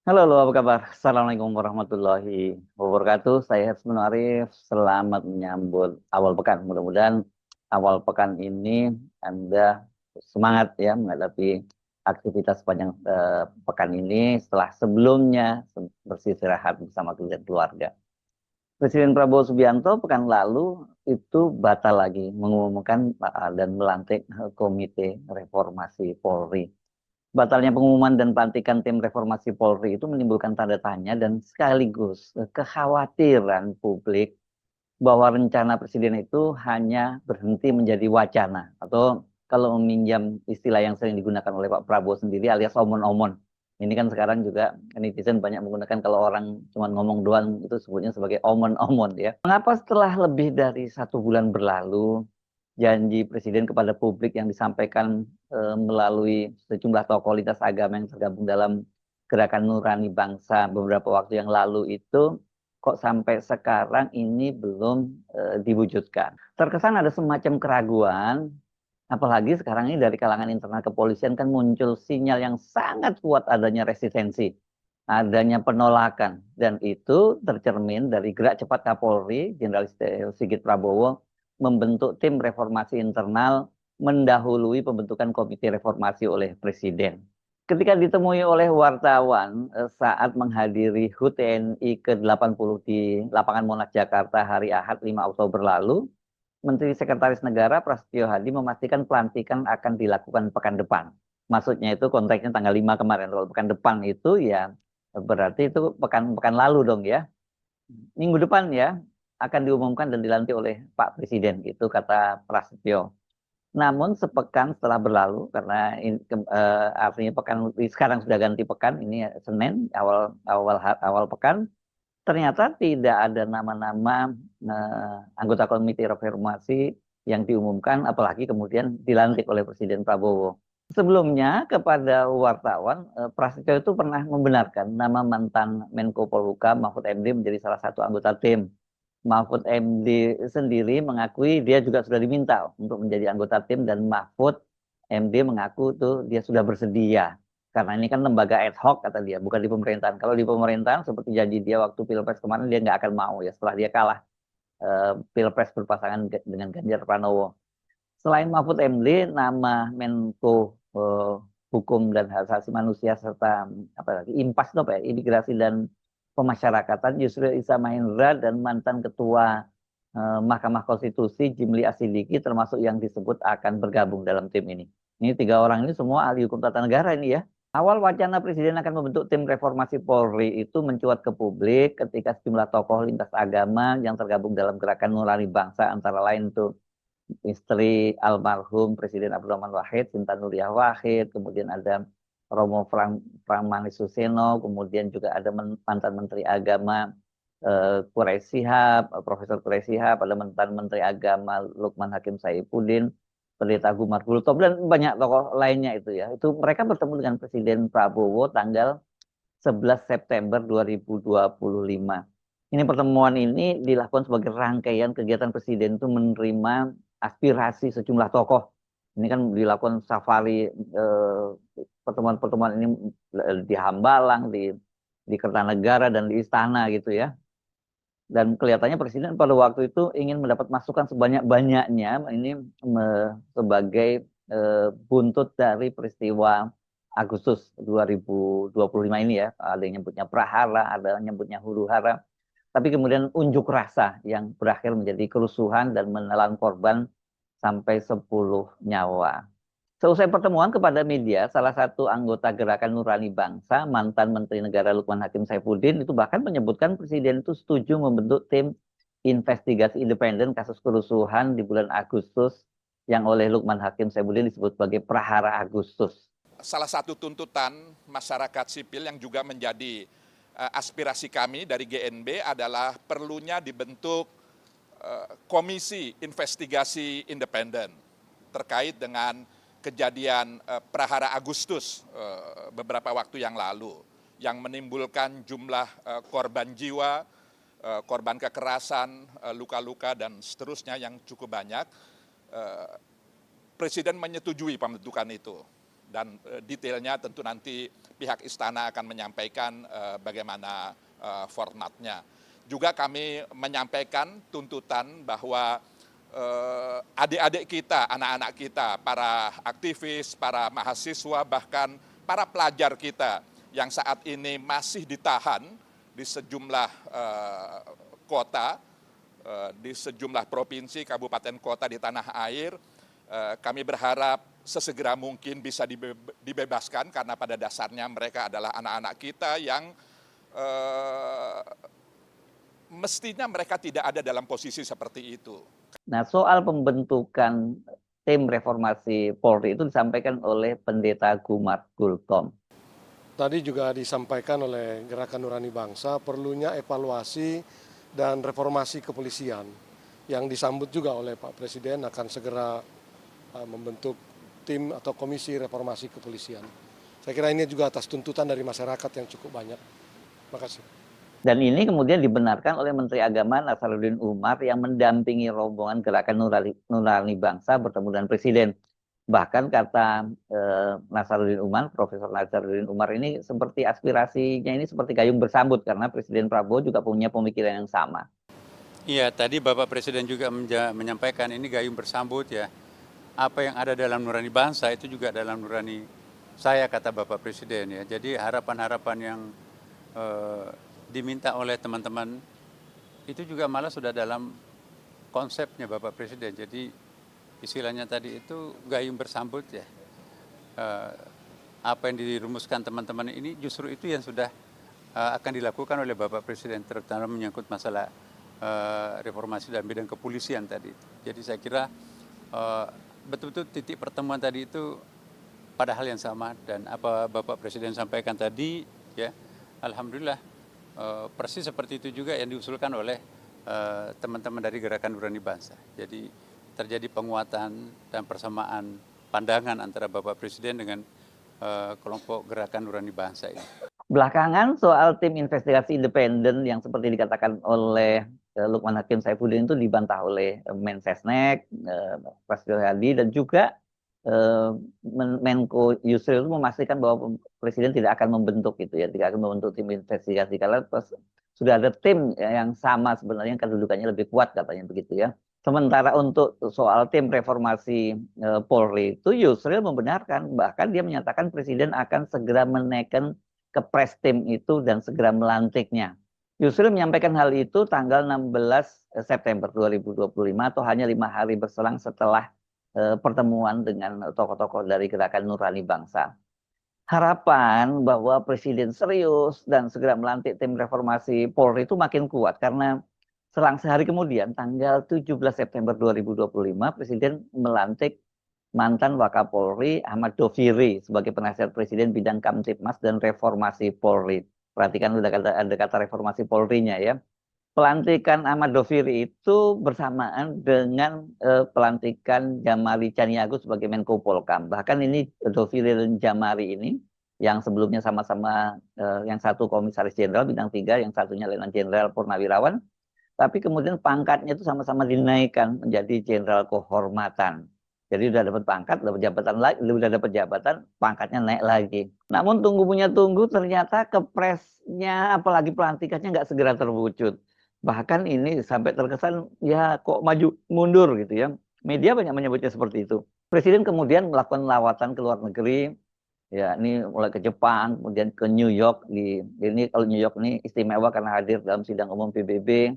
Halo, apa kabar? Assalamualaikum warahmatullahi wabarakatuh. Saya Hasbun Arif. Selamat menyambut awal pekan. Mudah-mudahan awal pekan ini Anda semangat ya menghadapi aktivitas sepanjang pekan ini setelah sebelumnya bersistirahat bersama keluarga. Presiden Prabowo Subianto pekan lalu itu batal lagi mengumumkan dan melantik Komite Reformasi Polri. Batalnya pengumuman dan pelantikan tim reformasi Polri itu menimbulkan tanda tanya dan sekaligus kekhawatiran publik bahwa rencana presiden itu hanya berhenti menjadi wacana atau kalau meminjam istilah yang sering digunakan oleh Pak Prabowo sendiri alias omon-omon. Ini kan sekarang juga netizen banyak menggunakan kalau orang cuma ngomong doang itu sebutnya sebagai omon-omon ya. Mengapa setelah lebih dari 1 bulan berlalu janji presiden kepada publik yang disampaikan melalui sejumlah tokoh lintas agama yang tergabung dalam Gerakan Nurani Bangsa beberapa waktu yang lalu itu kok sampai sekarang ini belum diwujudkan. Terkesan ada semacam keraguan, apalagi sekarang ini dari kalangan internal kepolisian kan muncul sinyal yang sangat kuat adanya resistensi, adanya penolakan, dan itu tercermin dari gerak cepat Kapolri, Jenderal Sigit Prabowo, membentuk tim reformasi internal mendahului pembentukan komite reformasi oleh Presiden. Ketika ditemui oleh wartawan saat menghadiri HUT TNI ke-80 di lapangan Monas Jakarta hari Ahad 5 Oktober lalu, Menteri Sekretaris Negara Prasetyo Hadi memastikan pelantikan akan dilakukan pekan depan. Maksudnya itu konteksnya tanggal 5 kemarin. Kalau pekan depan itu ya berarti itu pekan lalu dong ya. Minggu depan ya akan diumumkan dan dilantik oleh Pak Presiden, itu kata Prasetyo. Namun sepekan setelah berlalu, karena artinya sekarang sudah ganti pekan, ini Senin awal pekan, ternyata tidak ada nama-nama anggota komite reformasi yang diumumkan, apalagi kemudian dilantik oleh Presiden Prabowo. Sebelumnya kepada wartawan, Prasetyo itu pernah membenarkan nama mantan Menko Polhukam Mahfud MD menjadi salah satu anggota tim. Mahfud MD sendiri mengakui dia juga sudah diminta untuk menjadi anggota tim dan Mahfud MD mengaku tuh dia sudah bersedia. Karena ini kan lembaga ad hoc kata dia, bukan di pemerintahan. Kalau di pemerintahan seperti janji dia waktu Pilpres kemarin dia nggak akan mau ya setelah dia kalah Pilpres berpasangan dengan Ganjar Pranowo. Selain Mahfud MD, nama Menko Hukum dan Hak Asasi Manusia serta apa lagi Impas itu apa ya, Imigrasi dan Pemasyarakatan Yusril Iza Mahendra dan mantan Ketua Mahkamah Konstitusi Jimli Asidiki termasuk yang disebut akan bergabung dalam tim ini. Ini 3 orang ini semua ahli hukum tata negara ini ya. Awal wacana Presiden akan membentuk tim reformasi Polri itu mencuat ke publik ketika sejumlah tokoh lintas agama yang tergabung dalam Gerakan Nurani Bangsa antara lain tuh istri almarhum Presiden Abdurrahman Wahid, Sinta Nuriyah Wahid, kemudian ada Romo Pramani Suseno, kemudian juga ada mantan Menteri Agama Quraish Shihab, Profesor Quraish Shihab, ada mantan Menteri Agama Lukman Hakim Saifuddin, Pendeta Gumar Gultom, dan banyak tokoh lainnya itu ya. Itu mereka bertemu dengan Presiden Prabowo tanggal 11 September 2025. Ini pertemuan ini dilakukan sebagai rangkaian kegiatan Presiden itu menerima aspirasi sejumlah tokoh. Ini kan dilakukan safari pertemuan-pertemuan ini di Hambalang, di Kertanegara dan di Istana gitu ya. Dan kelihatannya Presiden pada waktu itu ingin mendapat masukan sebanyak-banyaknya ini sebagai buntut dari peristiwa Agustus 2025 ini ya. Ada yang nyebutnya prahara, ada yang nyebutnya huru hara. Tapi kemudian unjuk rasa yang berakhir menjadi kerusuhan dan menelan korban sampai 10 nyawa. Seusai pertemuan kepada media, salah satu anggota Gerakan Nurani Bangsa, mantan Menteri Negara Lukman Hakim Saifuddin, itu bahkan menyebutkan Presiden itu setuju membentuk tim investigasi independen kasus kerusuhan di bulan Agustus yang oleh Lukman Hakim Saifuddin disebut sebagai Prahara Agustus. Salah satu tuntutan masyarakat sipil yang juga menjadi aspirasi kami dari GNB adalah perlunya dibentuk komisi investigasi independen terkait dengan kejadian Prahara Agustus beberapa waktu yang lalu yang menimbulkan jumlah korban jiwa, korban kekerasan, luka-luka dan seterusnya yang cukup banyak. Presiden menyetujui pembentukan itu. dan detailnya tentu nanti pihak istana akan menyampaikan bagaimana formatnya. Juga kami menyampaikan tuntutan bahwa adik-adik kita, anak-anak kita, para aktivis, para mahasiswa, bahkan para pelajar kita yang saat ini masih ditahan di sejumlah kota, di sejumlah provinsi, kabupaten kota di tanah air, kami berharap sesegera mungkin bisa dibebaskan karena pada dasarnya mereka adalah anak-anak kita yang mestinya mereka tidak ada dalam posisi seperti itu. Nah, soal pembentukan tim reformasi Polri itu disampaikan oleh Pendeta Gumar Gultom. Tadi juga disampaikan oleh Gerakan Nurani Bangsa perlunya evaluasi dan reformasi kepolisian yang disambut juga oleh Pak Presiden akan segera membentuk tim atau komisi reformasi kepolisian. Saya kira ini juga atas tuntutan dari masyarakat yang cukup banyak. Terima kasih. Dan ini kemudian dibenarkan oleh Menteri Agama Nasaruddin Umar yang mendampingi rombongan Gerakan Nurani Bangsa bertemu dengan Presiden. Bahkan kata Nasaruddin Umar, Profesor Nasaruddin Umar ini seperti aspirasinya ini seperti gayung bersambut karena Presiden Prabowo juga punya pemikiran yang sama. Iya, tadi Bapak Presiden juga menyampaikan ini gayung bersambut ya. Apa yang ada dalam nurani bangsa itu juga dalam nurani saya, kata Bapak Presiden ya. Jadi harapan-harapan yang diminta oleh teman-teman itu juga malah sudah dalam konsepnya Bapak Presiden. Jadi istilahnya tadi itu gayung bersambut ya. Apa yang dirumuskan teman-teman ini justru itu yang sudah akan dilakukan oleh Bapak Presiden, terutama menyangkut masalah reformasi dalam bidang kepolisian tadi. Jadi saya kira betul-betul titik pertemuan tadi itu pada hal yang sama, dan apa Bapak Presiden sampaikan tadi ya, alhamdulillah persis seperti itu juga yang diusulkan oleh teman-teman dari Gerakan Nurani Bangsa. Jadi terjadi penguatan dan persamaan pandangan antara Bapak Presiden dengan kelompok Gerakan Nurani Bangsa ini. Belakangan soal tim investigasi independen yang seperti dikatakan oleh Lukman Hakim Saifuddin itu dibantah oleh Mensesnek, Prasetyo Adi, dan juga Menko Yusril itu memastikan bahwa Presiden tidak akan membentuk itu ya, tidak akan membentuk tim investigasi karena sudah ada tim yang sama sebenarnya, kedudukannya lebih kuat katanya begitu ya. Sementara untuk soal tim reformasi Polri itu Yusril membenarkan, bahkan dia menyatakan Presiden akan segera menaikkan kepres tim itu dan segera melantiknya. Yusril menyampaikan hal itu tanggal 16 September 2025 atau hanya 5 hari berselang setelah pertemuan dengan tokoh-tokoh dari Gerakan Nurani Bangsa. Harapan bahwa Presiden serius dan segera melantik tim reformasi Polri itu makin kuat karena selang sehari kemudian, tanggal 17 September 2025, Presiden melantik mantan Wakapolri Ahmad Doviri sebagai penasihat Presiden bidang Kamtibmas dan Reformasi Polri. Perhatikan ada kata reformasi Polri-nya ya. Pelantikan Ahmad Doviri itu bersamaan dengan pelantikan Jamari Caniago sebagai Menko Polkam. Bahkan ini Doviri dan Jamari ini yang sebelumnya sama-sama yang satu Komisaris Jenderal bidang 3, yang satunya Letnan Jenderal Purnawirawan. Tapi kemudian pangkatnya itu sama-sama dinaikkan menjadi jenderal kehormatan. Jadi udah dapat pangkat, dapat jabatan lagi, udah dapat jabatan, pangkatnya naik lagi. Namun tunggu ternyata kepresnya apalagi pelantikannya nggak segera terwujud. Bahkan ini sampai terkesan ya kok maju mundur gitu ya. Media banyak menyebutnya seperti itu. Presiden kemudian melakukan lawatan ke luar negeri. Ya, ini mulai ke Jepang, kemudian ke New York. Ini kalau New York ini istimewa karena hadir dalam sidang umum PBB.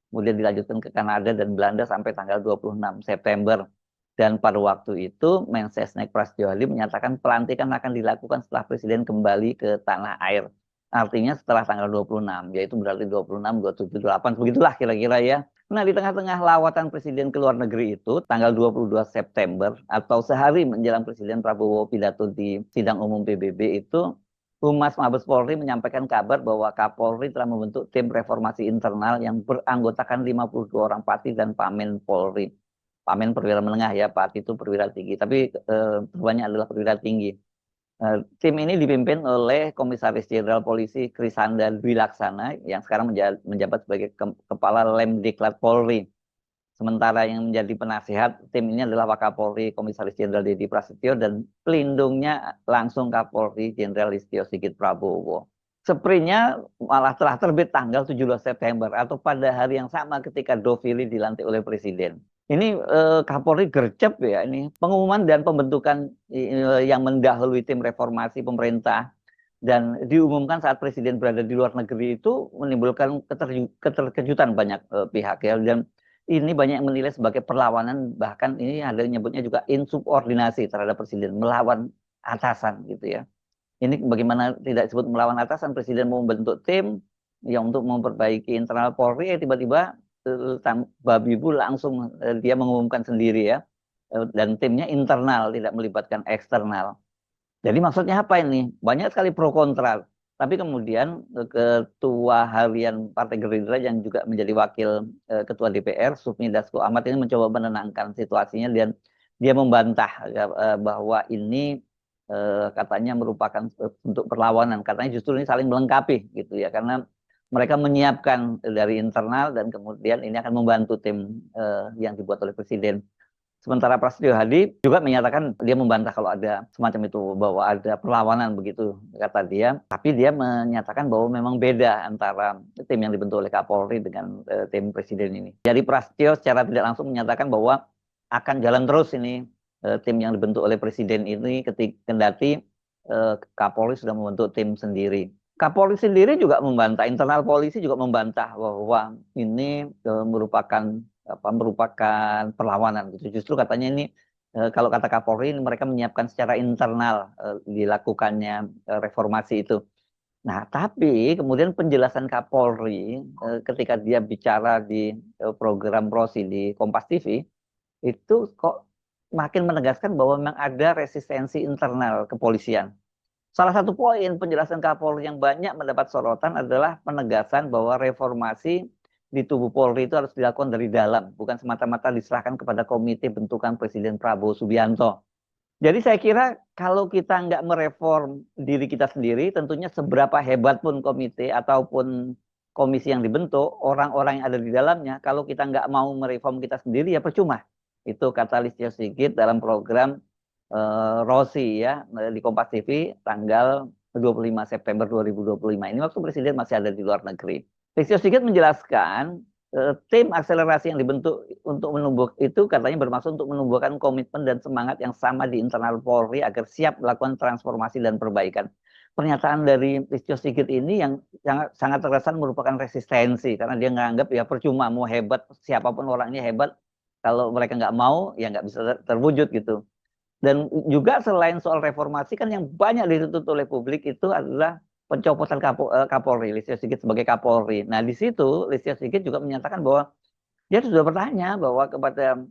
Kemudian dilanjutkan ke Kanada dan Belanda sampai tanggal 26 September. Dan pada waktu itu Mensesnek Prasetyo Adi menyatakan pelantikan akan dilakukan setelah Presiden kembali ke tanah air. Artinya setelah tanggal 26, yaitu berarti 26, 27, 28, begitulah kira-kira ya. Nah, di tengah-tengah lawatan Presiden ke luar negeri itu, tanggal 22 September, atau sehari menjelang Presiden Prabowo pidato di sidang umum PBB itu, Humas Mabes Polri menyampaikan kabar bahwa Kapolri telah membentuk tim reformasi internal yang beranggotakan 52 orang Pati dan Pamen Polri. Pamen perwira menengah ya, Pati itu perwira tinggi, tapi terbanyak adalah perwira tinggi. Tim ini dipimpin oleh Komisaris Jenderal Polisi Krisanda Dwi Laksana yang sekarang menjabat sebagai Kepala Lemdiklat Polri. Sementara yang menjadi penasihat tim ini adalah Wakapolri Komisaris Jenderal Deddy Prasetyo dan pelindungnya langsung Kapolri Jenderal Listio Sigit Prabowo. Sprintnya malah telah terbit tanggal 17 September atau pada hari yang sama ketika Dovili dilantik oleh Presiden. Ini Kapolri gercep ya, ini pengumuman dan pembentukan yang mendahului tim reformasi pemerintah dan diumumkan saat Presiden berada di luar negeri itu menimbulkan keterkejutan banyak pihak ya, dan ini banyak yang menilai sebagai perlawanan, bahkan ini ada yang nyebutnya juga insubordinasi terhadap Presiden, melawan atasan gitu ya. Ini bagaimana tidak disebut melawan atasan, Presiden mau membentuk tim yang untuk memperbaiki internal Polri, tiba-tiba babi bu langsung dia mengumumkan sendiri ya, dan timnya internal tidak melibatkan eksternal. Jadi maksudnya apa ini? Banyak sekali pro kontra. Tapi kemudian Ketua Harian Partai Gerindra yang juga menjadi Wakil Ketua DPR, Sufmi Dasko Ahmad ini mencoba menenangkan situasinya dan dia membantah bahwa ini katanya merupakan bentuk perlawanan. Katanya justru ini saling melengkapi gitu ya, karena mereka menyiapkan dari internal dan kemudian ini akan membantu tim yang dibuat oleh Presiden. Sementara Prasetyo Hadi juga menyatakan dia membantah kalau ada semacam itu, bahwa ada perlawanan begitu kata dia. Tapi dia menyatakan bahwa memang beda antara tim yang dibentuk oleh Kapolri dengan tim Presiden ini. Jadi Prasetyo secara tidak langsung menyatakan bahwa akan jalan terus ini tim yang dibentuk oleh Presiden ini kendati Kapolri sudah membentuk tim sendiri. Kapolri sendiri juga membantah, internal polisi juga membantah bahwa ini merupakan perlawanan gitu. Justru katanya ini kalau kata Kapolri mereka menyiapkan secara internal dilakukannya reformasi itu. Nah, tapi kemudian penjelasan Kapolri ketika dia bicara di program Rosi di Kompas TV itu kok makin menegaskan bahwa memang ada resistensi internal kepolisian. Salah satu poin penjelasan Kapolri yang banyak mendapat sorotan adalah penegasan bahwa reformasi di tubuh Polri itu harus dilakukan dari dalam, bukan semata-mata diserahkan kepada komite bentukan Presiden Prabowo Subianto. Jadi saya kira kalau kita nggak mereform diri kita sendiri, tentunya seberapa hebat pun komite ataupun komisi yang dibentuk, orang-orang yang ada di dalamnya, kalau kita nggak mau mereform kita sendiri ya percuma. Itu kata Listio Sigit dalam program Rosi ya di Kompas TV tanggal 25 September 2025. Ini waktu Presiden masih ada di luar negeri. Listio Sigit menjelaskan tim akselerasi yang dibentuk untuk menumbuh itu katanya bermaksud untuk menumbuhkan komitmen dan semangat yang sama di internal Polri agar siap melakukan transformasi dan perbaikan. Pernyataan dari Listio Sigit ini yang sangat terkesan merupakan resistensi karena dia nganggap ya percuma mau hebat siapapun orangnya hebat kalau mereka nggak mau ya nggak bisa terwujud gitu. Dan juga selain soal reformasi kan yang banyak dituntut oleh publik itu adalah pencopotan Kapolri, Listio Sigit sebagai Kapolri. Nah di situ Listio Sigit juga menyatakan bahwa dia sudah bertanya bahwa kepada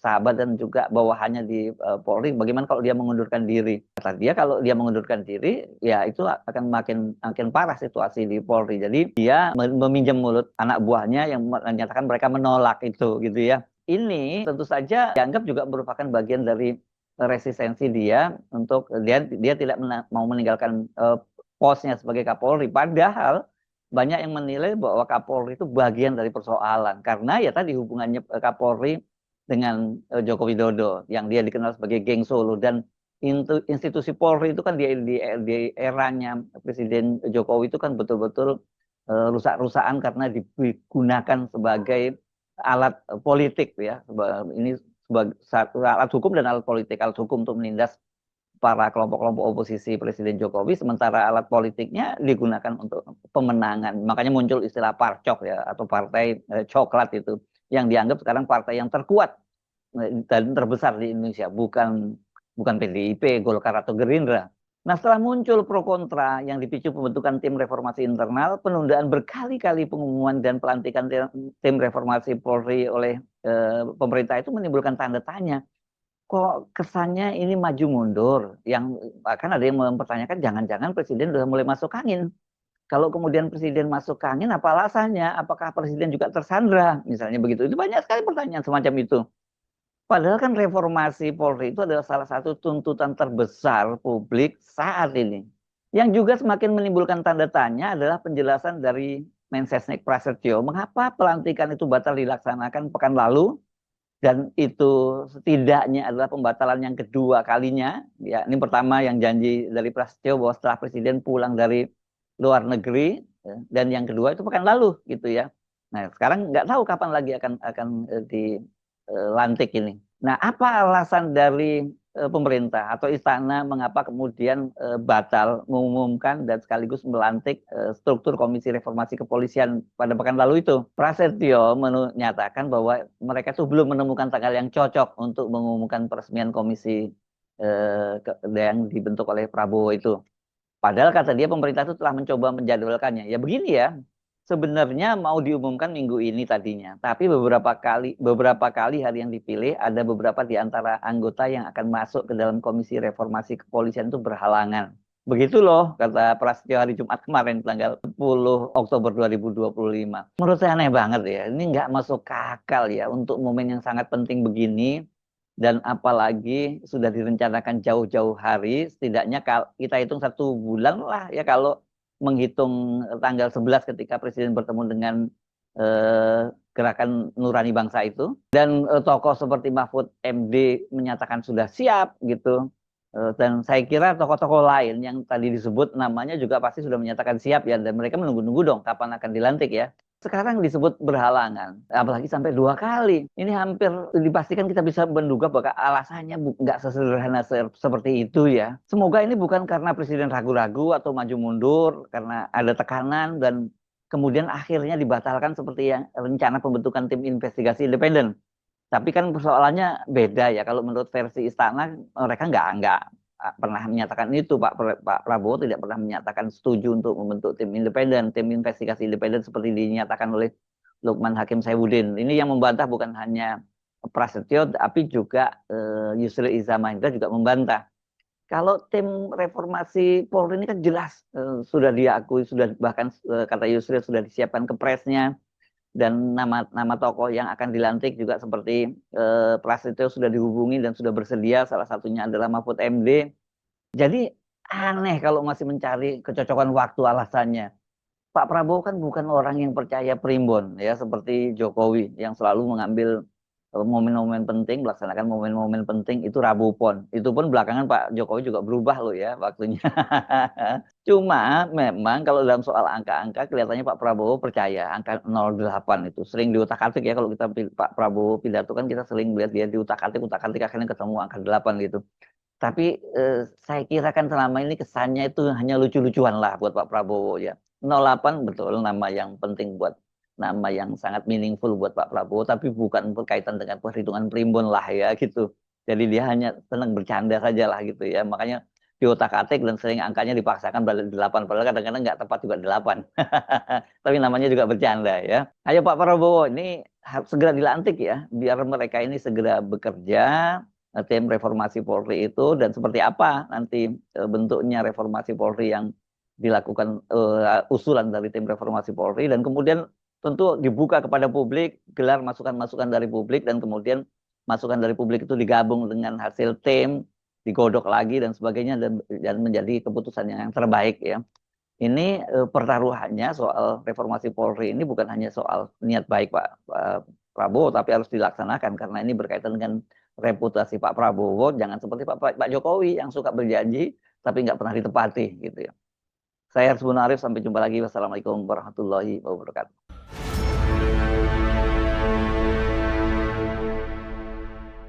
sahabat dan juga bawahannya di Polri, bagaimana kalau dia mengundurkan diri? Kata dia kalau dia mengundurkan diri, ya itu akan makin parah situasi di Polri. Jadi dia meminjam mulut anak buahnya yang menyatakan mereka menolak itu, gitu ya. Ini tentu saja dianggap juga merupakan bagian dari resistensi dia untuk dia tidak mau meninggalkan posnya sebagai Kapolri. Padahal banyak yang menilai bahwa Kapolri itu bagian dari persoalan karena ya tadi hubungannya Kapolri dengan Joko Widodo yang dia dikenal sebagai geng Solo, dan institusi Polri itu kan di eranya Presiden Jokowi itu kan betul-betul rusak-rusakan karena digunakan sebagai alat politik ya. Ini sebagai satu alat hukum dan alat politik, alat hukum untuk menindas para kelompok-kelompok oposisi Presiden Jokowi, sementara alat politiknya digunakan untuk pemenangan. Makanya muncul istilah parcok ya, atau partai coklat itu, yang dianggap sekarang partai yang terkuat dan terbesar di Indonesia, bukan PDIP, Golkar atau Gerindra. Nah setelah muncul pro kontra yang dipicu pembentukan tim reformasi internal, penundaan berkali-kali pengumuman dan pelantikan tim reformasi Polri oleh pemerintah itu menimbulkan tanda tanya. Kok kesannya ini maju mundur, yang bahkan ada yang mempertanyakan jangan-jangan Presiden sudah mulai masuk angin. Kalau kemudian Presiden masuk angin, apa alasannya? Apakah Presiden juga tersandra? Misalnya begitu. Itu banyak sekali pertanyaan semacam itu. Padahal kan reformasi Polri itu adalah salah satu tuntutan terbesar publik saat ini. Yang juga semakin menimbulkan tanda tanya adalah penjelasan dari Mensesnek Prasetyo, mengapa pelantikan itu batal dilaksanakan pekan lalu, dan itu setidaknya adalah pembatalan yang kedua kalinya. Ya, ini pertama yang janji dari Prasetyo bahwa setelah Presiden pulang dari luar negeri, ya, dan yang kedua itu pekan lalu gitu ya. Nah, sekarang nggak tahu kapan lagi akan dilantik ini. Nah, apa alasan dari pemerintah atau istana mengapa kemudian batal mengumumkan dan sekaligus melantik struktur Komisi Reformasi Kepolisian pada pekan lalu itu? Prasetyo menyatakan bahwa mereka tuh belum menemukan tanggal yang cocok untuk mengumumkan peresmian komisi yang dibentuk oleh Prabowo itu. Padahal kata dia pemerintah itu telah mencoba menjadwalkannya. Ya begini ya, sebenarnya mau diumumkan minggu ini tadinya, tapi beberapa kali hari yang dipilih ada beberapa di antara anggota yang akan masuk ke dalam Komisi Reformasi Kepolisian itu berhalangan. Begitu loh kata Prasetyo hari Jumat kemarin tanggal 10 Oktober 2025. Menurut saya aneh banget ya. Ini nggak masuk akal ya untuk momen yang sangat penting begini, dan apalagi sudah direncanakan jauh-jauh hari, setidaknya kita hitung 1 bulan lah ya kalau menghitung tanggal 11 ketika Presiden bertemu dengan Gerakan Nurani Bangsa itu, dan tokoh seperti Mahfud MD menyatakan sudah siap gitu. Dan saya kira tokoh-tokoh lain yang tadi disebut namanya juga pasti sudah menyatakan siap ya, dan mereka menunggu-nunggu dong kapan akan dilantik ya. Sekarang disebut berhalangan, apalagi sampai 2 kali. Ini hampir dipastikan kita bisa menduga bahwa alasannya nggak sesederhana seperti itu ya. Semoga ini bukan karena Presiden ragu-ragu atau maju mundur, karena ada tekanan dan kemudian akhirnya dibatalkan seperti yang rencana pembentukan tim investigasi independen. Tapi kan persoalannya beda ya. Kalau menurut versi istana, mereka nggak pernah menyatakan itu. Pak Prabowo tidak pernah menyatakan setuju untuk membentuk tim independen, tim investigasi independen seperti dinyatakan oleh Lukman Hakim Saifuddin. Ini yang membantah bukan hanya Prasetyo, tapi juga Yusril Iza Mahendra juga membantah. Kalau tim reformasi Polri ini kan jelas sudah diakui, sudah bahkan kata Yusril sudah disiapkan kepresnya, dan nama tokoh yang akan dilantik juga seperti Prasetyo sudah dihubungi dan sudah bersedia, salah satunya adalah Mahfud MD. Jadi aneh kalau masih mencari kecocokan waktu alasannya. Pak Prabowo kan bukan orang yang percaya primbon ya, seperti Jokowi yang selalu mengambil momen-momen penting, melaksanakan momen-momen penting itu Rabu Pon. Itu pun belakangan Pak Jokowi juga berubah loh ya waktunya. Cuma memang kalau dalam soal angka-angka kelihatannya Pak Prabowo percaya angka 08 itu sering diutak-atik ya. Kalau kita Pak Prabowo pidato kan kita sering lihat dia diutak-atik akhirnya ketemu angka 8 gitu. Tapi saya kira kan selama ini kesannya itu hanya lucu-lucuan lah buat Pak Prabowo ya. 08 betul nama yang penting, buat nama yang sangat meaningful buat Pak Prabowo, tapi bukan berkaitan dengan perhitungan primbon lah ya gitu. Jadi dia hanya senang bercanda saja lah gitu ya. Makanya diotak-atik dan sering angkanya dipaksakan pada 8, padahal kadang-kadang nggak tepat juga 8. Tapi namanya juga bercanda ya. Ayo Pak Prabowo, ini harus segera dilantik ya, biar mereka ini segera bekerja, tim reformasi Polri itu, dan seperti apa nanti bentuknya reformasi Polri yang dilakukan, usulan dari tim reformasi Polri, dan kemudian tentu dibuka kepada publik, gelar masukan-masukan dari publik, dan kemudian masukan dari publik itu digabung dengan hasil tim, digodok lagi dan sebagainya, dan menjadi keputusan yang terbaik ya. Ini pertaruhannya soal reformasi Polri ini bukan hanya soal niat baik Pak Prabowo, tapi harus dilaksanakan karena ini berkaitan dengan reputasi Pak Prabowo. Jangan seperti Pak Jokowi yang suka berjanji tapi nggak pernah ditepati gitu ya. Saya Harsbun Arif, sampai jumpa lagi. Wassalamualaikum warahmatullahi wabarakatuh.